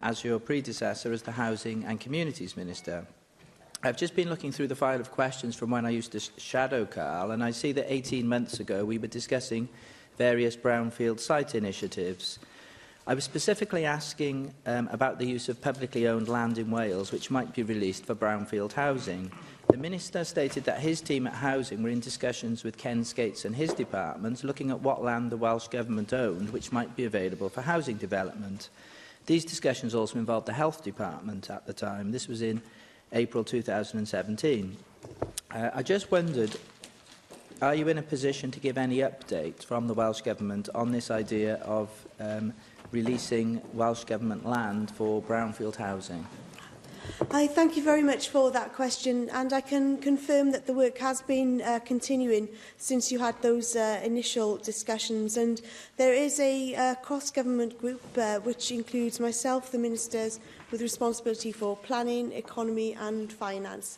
as your predecessor as the Housing and Communities Minister. I've just been looking through the file of questions from when I used to shadow Carl, and I see that 18 months ago we were discussing various brownfield site initiatives. I was specifically asking about the use of publicly owned land in Wales which might be released for brownfield housing. The Minister stated that his team at Housing were in discussions with Ken Skates and his department looking at what land the Welsh Government owned which might be available for housing development. These discussions also involved the Health Department at the time. This was in April 2017. I just wondered, are you in a position to give any update from the Welsh Government on this idea of releasing Welsh Government land for brownfield housing? I thank you very much for that question, and I can confirm that the work has been continuing since you had those initial discussions, and there is a cross-government group which includes myself, the ministers with responsibility for planning, economy and finance,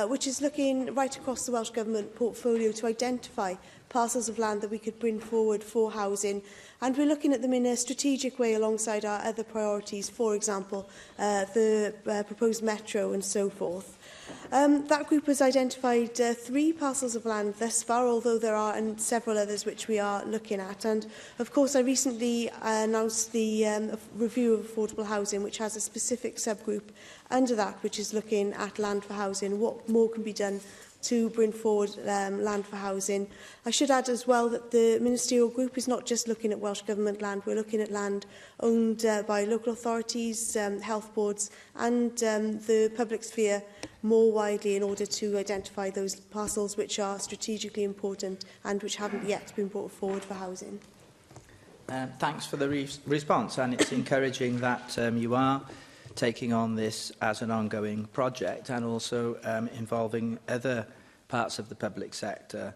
which is looking right across the Welsh Government portfolio to identify parcels of land that we could bring forward for housing. And we're looking at them in a strategic way alongside our other priorities, for example, the proposed metro and so forth. That group has identified 3 parcels of land thus far, although there are several others which we are looking at. And, of course, I recently announced the review of affordable housing, which has a specific subgroup under that, which is looking at land for housing, what more can be done to bring forward land for housing. I should add as well that the ministerial group is not just looking at Welsh Government land, we're looking at land owned by local authorities, health boards and the public sphere more widely in order to identify those parcels which are strategically important and which haven't yet been brought forward for housing. Thanks for the response, and it's encouraging that you are taking on this as an ongoing project and also involving other parts of the public sector.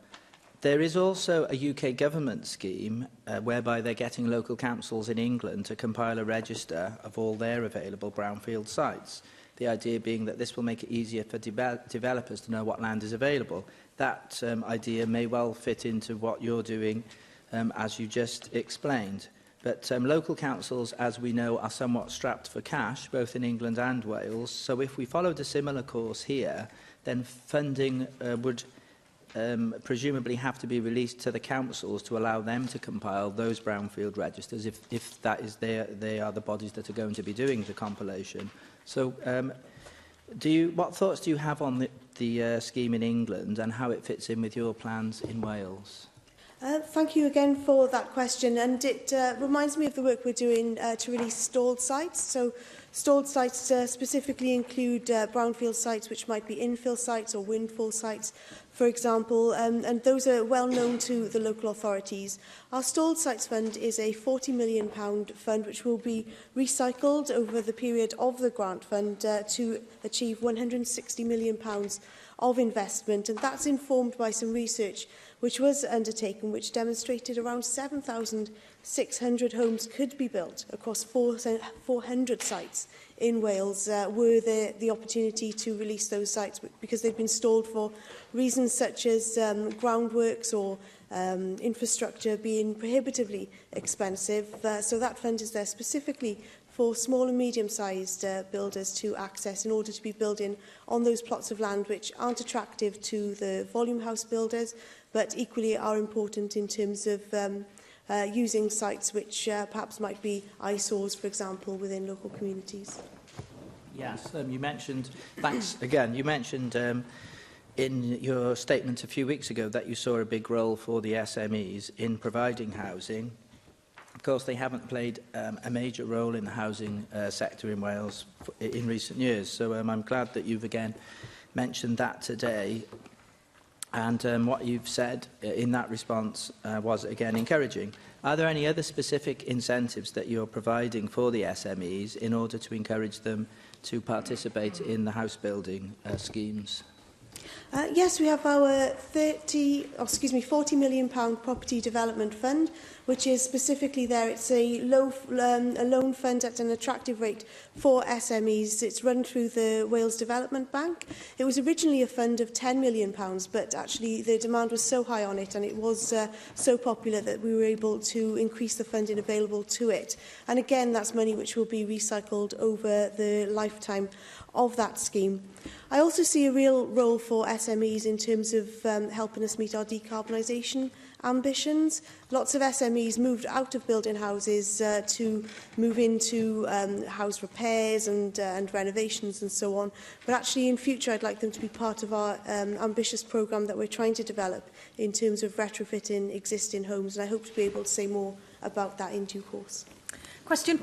There is also a UK government scheme whereby they're getting local councils in England to compile a register of all their available brownfield sites. The idea being that this will make it easier for developers to know what land is available. That idea may well fit into what you're doing as you just explained. But local councils, as we know, are somewhat strapped for cash, both in England and Wales. So if we followed a similar course here, then funding would presumably have to be released to the councils to allow them to compile those brownfield registers, if that is they are the bodies that are going to be doing the compilation. So what thoughts do you have on the scheme in England and how it fits in with your plans in Wales? Thank you again for that question, and it reminds me of the work we're doing to release stalled sites. So stalled sites specifically include brownfield sites which might be infill sites or windfall sites, for example, and those are well known to the local authorities. Our Stalled Sites Fund is a £40 million fund which will be recycled over the period of the grant fund to achieve £160 million of investment, and that's informed by some research which was undertaken, which demonstrated around 7,600 homes could be built across 400 sites in Wales were there the opportunity to release those sites because they've been stalled for reasons such as groundworks or infrastructure being prohibitively expensive. So that fund is there specifically for small and medium-sized builders to access in order to be building on those plots of land which aren't attractive to the volume house builders, but equally are important in terms of using sites which perhaps might be eyesores, for example, within local communities. Yes, you mentioned, thanks again, you mentioned in your statement a few weeks ago that you saw a big role for the SMEs in providing housing. Of course, they haven't played a major role in the housing sector in Wales in recent years, so I'm glad that you've again mentioned that today. And what you've said in that response was, again, encouraging. Are there any other specific incentives that you're providing for the SMEs in order to encourage them to participate in the house building schemes? Yes, we have our £40 million property development fund, which is specifically there. It's a loan fund at an attractive rate for SMEs. It's run through the Wales Development Bank. It was originally a fund of £10 million, but actually the demand was so high on it and it was so popular that we were able to increase the funding available to it. And again, that's money which will be recycled over the lifetime of that scheme. I also see a real role for SMEs in terms of helping us meet our decarbonisation ambitions. Lots of SMEs moved out of building houses to move into house repairs and renovations and so on. But actually in future I'd like them to be part of our ambitious programme that we're trying to develop in terms of retrofitting existing homes, and I hope to be able to say more about that in due course. Question